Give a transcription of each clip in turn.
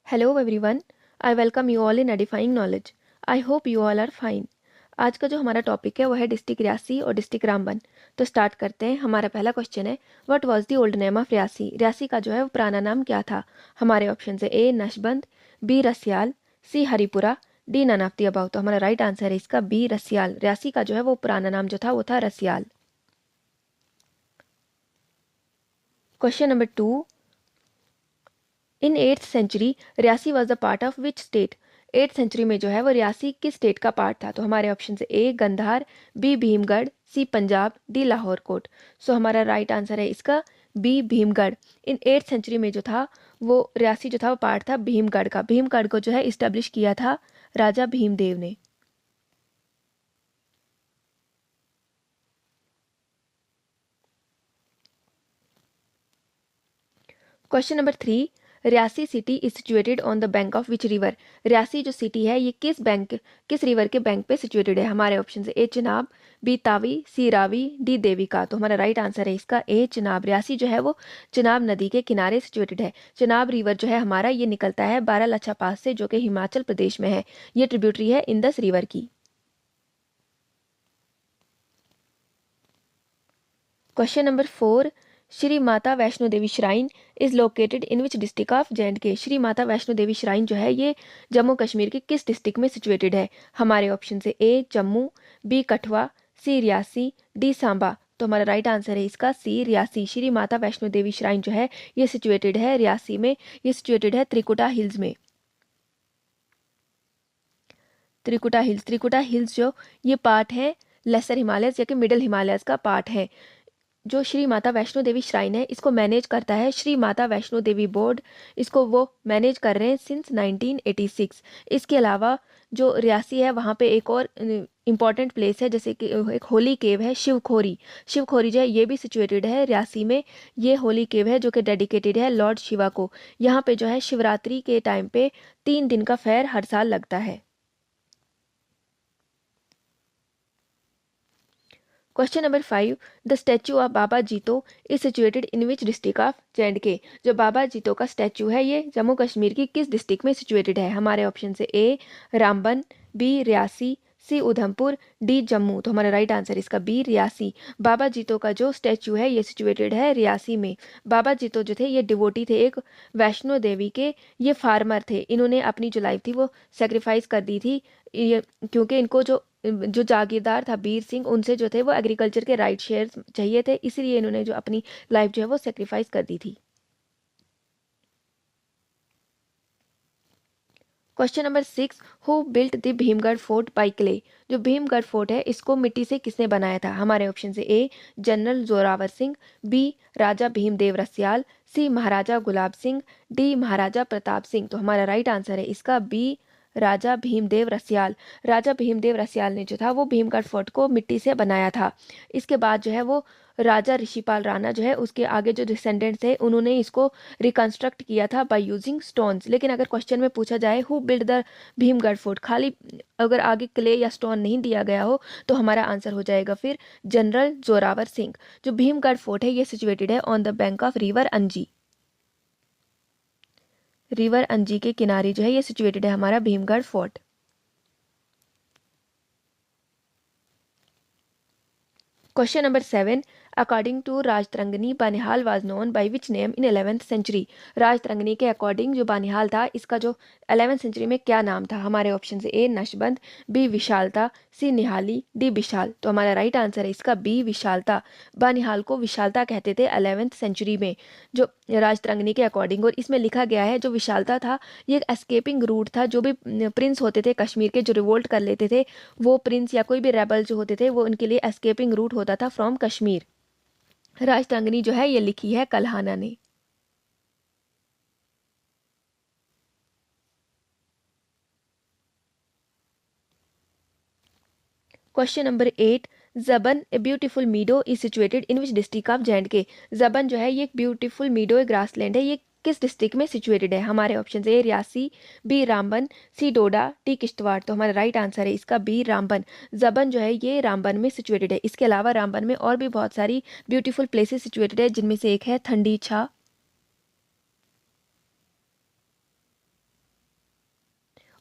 Hello everyone, I welcome you all in edifying knowledge. I hope you all are fine. आज का जो हमारा topic है वो है डिस्ट्रिक्ट रियासी और डिस्ट्रिक्ट रामबन। तो स्टार्ट करते हैं। हमारा पहला क्वेश्चन है, what was the old name of Reasi. Reasi का जो है वो पुराना नाम क्या था। हमारे ऑप्शन है A Nashband, B Rasiyal, C Haripura, D none of the above. तो हमारा राइट आंसर है इसका बी रसियाल। रियासी का जो है वो पुराना नाम जो था वो था Rasiyal. Question number 2, in 8th century Reasi was the part of which state. 8th century में जो है वो रियासी किस स्टेट का पार्ट था। तो हमारे ऑप्शन है ए गंधार, बी भीमगढ़, सी पंजाब, डी लाहौर कोट। सो हमारा राइट आंसर है इसका बी भीमगढ़। इन 8th सेंचुरी में जो था वो रियासी जो था वो पार्ट था भीमगढ़ का। भीमगढ़ को जो है इस्टेब्लिश किया था राजा भीमदेव ने। Question number 3, Reasi city is situated on the bank of which river. Reasi जो सिटी है ये किस रिवर के बैंक पे सिचुएटेड है। हमारे ऑप्शन है ए चिनाब, बी तावी, सी रावी, डी देविका। तो हमारा राइट आंसर है इसका ए चिनाब। रियासी जो है वो चिनाब नदी के किनारे सिचुएटेड है। चिनाब रिवर जो है हमारा ये निकलता है बारालाचा पास से, जो कि हिमाचल प्रदेश में है। ये ट्रिब्यूटरी है इंदस रिवर की। Question number 4, Shri Mata Vaishno Devi shrine is located in which district of J&K। Shri Mata Vaishno Devi shrine जो है ये जम्मू कश्मीर के किस डिस्ट्रिक्ट में सिचुएटेड है। हमारे ऑप्शन है ए जम्मू, बी कठुआ, सी रियासी, डी सांबा। तो हमारा राइट आंसर है इसका सी रियासी। श्री माता वैष्णो देवी श्राइन जो है ये सिचुएटेड है रियासी में। ये सिचुएटेड है त्रिकुटा हिल्स में। त्रिकुटा हिल्स जो ये पार्ट है लेसर हिमालयस या कि मिडिल हिमालयस का पार्ट है। जो श्री माता वैष्णो देवी श्राइन है इसको मैनेज करता है श्री माता वैष्णो देवी बोर्ड। इसको वो मैनेज कर रहे हैं सिंस 1986। इसके अलावा जो रियासी है वहाँ पे एक और इम्पॉर्टेंट प्लेस है, जैसे कि एक होली केव है शिवखोरी। शिवखोरी जो है ये भी सिचुएटेड है रियासी में। ये होली केव है जो कि डेडिकेटेड है लॉर्ड शिवा को। यहाँ पे जो है शिवरात्रि के टाइम पे 3 दिन का फेयर हर साल लगता है। Question number 5, the statue of Baba Jito is situated in which district of J&K। जो बाबा जीतो का स्टैचू है ये जम्मू कश्मीर की किस डिस्ट्रिक्ट में सिचुएटेड है। हमारे ऑप्शन है ए रामबन, बी रियासी, सी उधमपुर, डी जम्मू। तो हमारा राइट आंसर इसका बी रियासी। बाबा जीतो का जो स्टैचू है ये सिचुएटेड है रियासी में। बाबा जीतो जो थे ये डिवोटी थे एक वैष्णो देवी के। ये फार्मर थे। इन्होंने अपनी जो लाइफ थी वो सेक्रीफाइस कर दी थी ये, क्योंकि इनको जो जागीरदार था बीर सिंह उनसे जो थे वो एग्रीकल्चर के राइट शेयर चाहिए थे, इसीलिए इन्होंने जो अपनी लाइफ जो है वो सेक्रीफाइस कर दी थी। Question number 6, who built the Bhimgarh fort by clay. जो भीमगढ़ फोर्ट है इसको मिट्टी से किसने बनाया था। हमारे ऑप्शन है a general Zorawar Singh, B Raja Bhimdev रसियाल, C Maharaja Gulab Singh, D महाराजा प्रताप सिंह। तो हमारा राइट आंसर है इसका बी राजा भीमदेव रसियाल। राजा भीमदेव रसियाल ने जो था वो भीमगढ़ फोर्ट को मिट्टी से बनाया था। इसके बाद जो है वो राजा ऋषिपाल राणा जो है उसके आगे जो डिसेंडेंट्स थे उन्होंने इसको रिकंस्ट्रक्ट किया था बाय यूजिंग स्टोन्स। लेकिन अगर क्वेश्चन में पूछा जाए who build the Bhimgarh fort, खाली अगर आगे क्ले या स्टोन नहीं दिया गया हो तो हमारा आंसर हो जाएगा फिर जनरल जोरावर सिंह। जो भीमगढ़ फोर्ट है ये सिचुएटेड है on the bank of river Anji. River Anji के किनारे जो है ये सिचुएटेड है हमारा Bhimgarh fort. Question number 7, according to Rajatarangini Banihal was known by which name in 11th century. Rajatarangini के अकॉर्डिंग जो बानिहाल था इसका जो 11th सेंचुरी में क्या नाम था। हमारे ऑप्शन है ए नशबंद, बी विशालता, सी निहाली, डी विशाल। तो हमारा राइट आंसर है इसका बी विशालता। बानिहाल को विशालता कहते थे 11th सेंचुरी में जो राजतरंगिनी के अकॉर्डिंग। और इसमें लिखा गया है जो विशालता था ये एक एस्केपिंग रूट था। जो भी प्रिंस होते थे कश्मीर के जो रिवोल्ट कर लेते थे वो प्रिंस या कोई भी रेबल जो होते थे वो उनके लिए एस्केपिंग रूट होता था फ्रॉम कश्मीर। राजतरंगिनी जो है ये लिखी है कल्हाना ने। क्वेश्चन नंबर 8, जबन a beautiful मीडो is situated in which district of J&K। जबन जो है ये एक ब्यूटीफुल मीडो ग्रासलैंड है। ये किस डिस्ट्रिक्ट में सिचुएटेड है। हमारे ऑप्शन है Reasi, B Ramban, C Doda, D Kishtwar. तो हमारा राइट आंसर है इसका बी रामबन। जबन जो है ये रामबन में सिचुएटेड है। इसके अलावा रामबन में और भी बहुत सारी ब्यूटीफुल प्लेसेस सिचुएटेड है जिनमें से एक है ठंडी छा।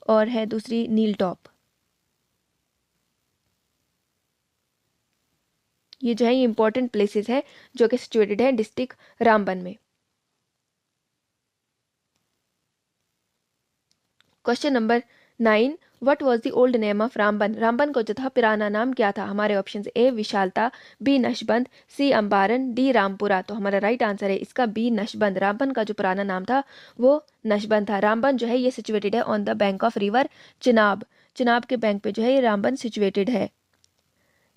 और है दूसरी नील टॉप। ये जो है ये इंपॉर्टेंट प्लेसेस है जो कि सिचुएटेड है डिस्ट्रिक्ट रामबन में। Question number 9, what was the old name of Ramban? Ramban को जो था पुराना नाम क्या था? हमारे ऑप्शन ए विशालता, बी नशबंद, सी अंबारन, डी रामपुरा। तो हमारा राइट आंसर है इसका बी नशबंद। रामबन का जो पुराना नाम था वो नशबंद था। रामबन जो है ये सिचुएटेड है on the bank of river Chenab. Chenab के बैंक पे जो है ये रामबन सिचुएटेड है।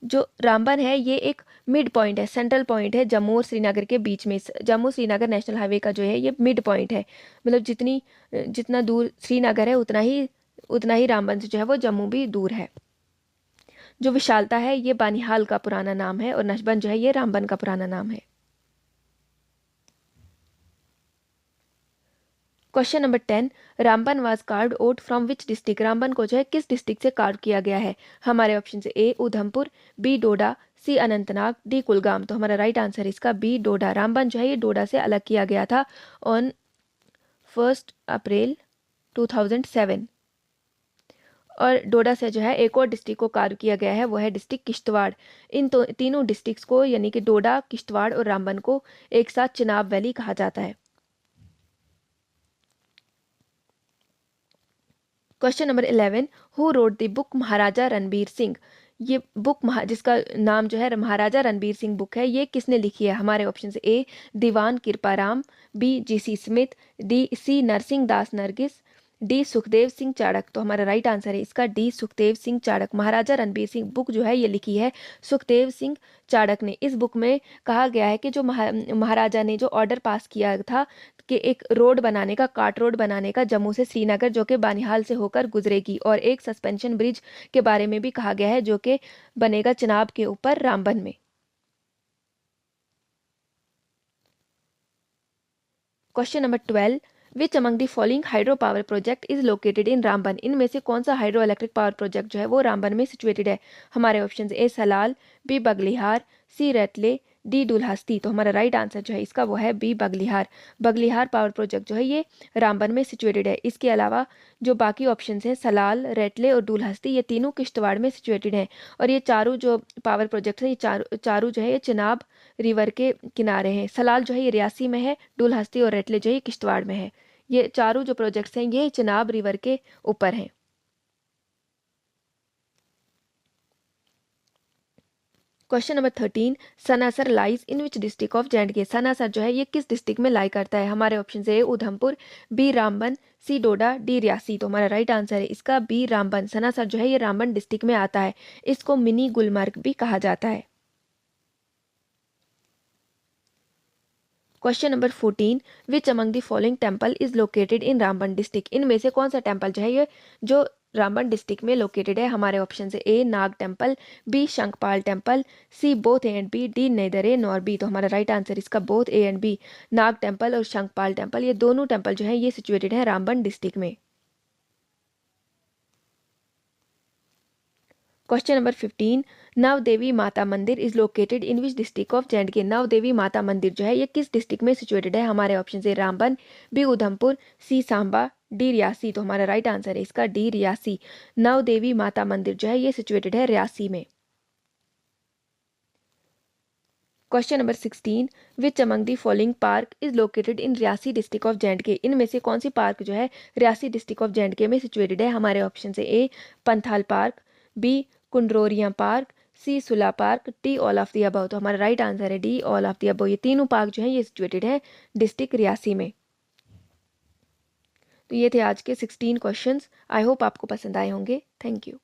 जो रामबन है ये एक मिड पॉइंट है, सेंट्रल पॉइंट है जम्मू और श्रीनगर के बीच में। जम्मू श्रीनगर नेशनल हाईवे का जो है ये मिड पॉइंट है, मतलब जितना दूर श्रीनगर है उतना ही रामबन से जो है वो जम्मू भी दूर है। जो विशालता है ये बानिहाल का पुराना नाम है और नशबन जो है ये रामबन का पुराना नाम है। Question number 10, Ramban was carved out from which district? Ramban को जो है किस डिस्ट्रिक्ट से कार्व किया गया है? हमारे ऑप्शन से ए उधमपुर, बी डोडा, सी अनंतनाग, डी कुलगाम। तो हमारा राइट आंसर है इसका बी डोडा। रामबन जो है ये डोडा से अलग किया गया था ऑन 1 अप्रैल 2007। और डोडा से जो है एक और डिस्ट्रिक्ट को कार्व किया गया है, वो है डिस्ट्रिक्ट किश्तवाड़। इन तीनों डिस्ट्रिक्ट्स को यानी कि डोडा, किश्तवाड़ और रामबन को एक साथ चिनाब वैली कहा जाता है। Question number 11, who wrote the book Maharaja Ranbir Singh? ये बुक जिसका नाम जो है महाराजा रणबीर सिंह बुक है, ये किसने लिखी है? हमारे ऑप्शन से A Diwan Kriparam, B GC Smith, D C Narsingh Das Nargis, D Sukhdev Singh Chadak. तो हमारा राइट आंसर है इसका डी सुखदेव सिंह चाड़क। महाराजा रणबीर सिंह बुक जो है ये लिखी है सुखदेव सिंह चाड़क ने। इस बुक में कहा गया है कि जो महाराजा ने जो ऑर्डर पास किया था कि एक रोड बनाने का, कार्ट रोड बनाने का जम्मू से श्रीनगर, जो कि बानिहाल से होकर गुजरेगी, और एक सस्पेंशन ब्रिज के बारे में भी कहा गया है जो कि बनेगा चिनाब के ऊपर रामबन में। Question number 12, which among the following hydro power project is located इन रामबन? इनमें से कौन सा हाइड्रो इलेक्ट्रिक पावर प्रोजेक्ट जो है वो रामबन में सिचुएटेड है? हमारे option A Salal, B Baglihar, C Ratle, D Dulhasti. तो हमारा राइट आंसर जो है इसका वो है B Baglihar. Baglihar power project जो है ये रामबन में सिचुएटेड है। इसके अलावा जो बाकी ऑप्शन हैं सलाल, रैतले और डुलहस्ती, ये तीनों किश्तवाड़ में सिचुएटेड हैं। और ये चारों जो पावर प्रोजेक्ट हैं ये चारों जो है ये चिनाब रिवर के किनारे हैं। सलाल जो है ये रियासी में है, डुलहस्ती और रैतले जो है किश्तवाड़ में है। ये चारों जो प्रोजेक्ट्स हैं ये चिनाब रिवर के ऊपर हैं। Question number 13, Sanasar lies in which district of J? Sanasar जो है ये किस डिस्ट्रिक्ट में लाई करता है? हमारे option A Udhampur, B Ramban, C Doda, D Reasi. तो हमारा राइट आंसर है इसका बी रामबन। सनासर जो है ये रामबन डिस्ट्रिक्ट में आता है। इसको मिनी गुलमर्ग भी कहा जाता है। Question number 14, which among the following temple is located in Ramban district? इनमें से कौन सा टेम्पल जो है ये जो रामबन डिस्ट्रिक्ट में लोकेटेड है? हमारे ऑप्शन से A Nag temple, B Shankhpal temple, C both A and B, D neither A nor B. तो हमारा राइट आंसर इसका both A and B. Nag temple और शंखपाल टेम्पल ये दोनों टेम्पल जो है ये सिचुएटेड है रामबन डिस्ट्रिक्ट में। Question number 15, Navdevi Mata Mandir is located in which district of J? Navdevi Mata Mandir जो है ये किस डिस्ट्रिक्ट में सिचुएटेड है? हमारे ऑप्शन से रामबन, बी उधमपुर, सी सांबा, डी रियासी। तो हमारा राइट आंसर है इसका डी रियासी। नवदेवी माता मंदिर जो है ये सिचुएटेड है रियासी में। Question number 16, which among the following park is located in Reasi district of J? इनमें से कौन सी पार्क जो है रियासी डिस्ट्रिक्ट ऑफ जे में सिचुएटेड है? हमारे ऑप्शन से ए पंथाल पार्क, बी कुंड्रोरिया पार्क, सी सुला park, D all of the above. तो हमारा राइट आंसर है D all of the above. ये तीनों पार्क जो है ये सिचुएटेड है डिस्ट्रिक्ट रियासी में। तो ये थे आज के 16 क्वेश्चंस। आई होप आपको पसंद आए होंगे। Thank you.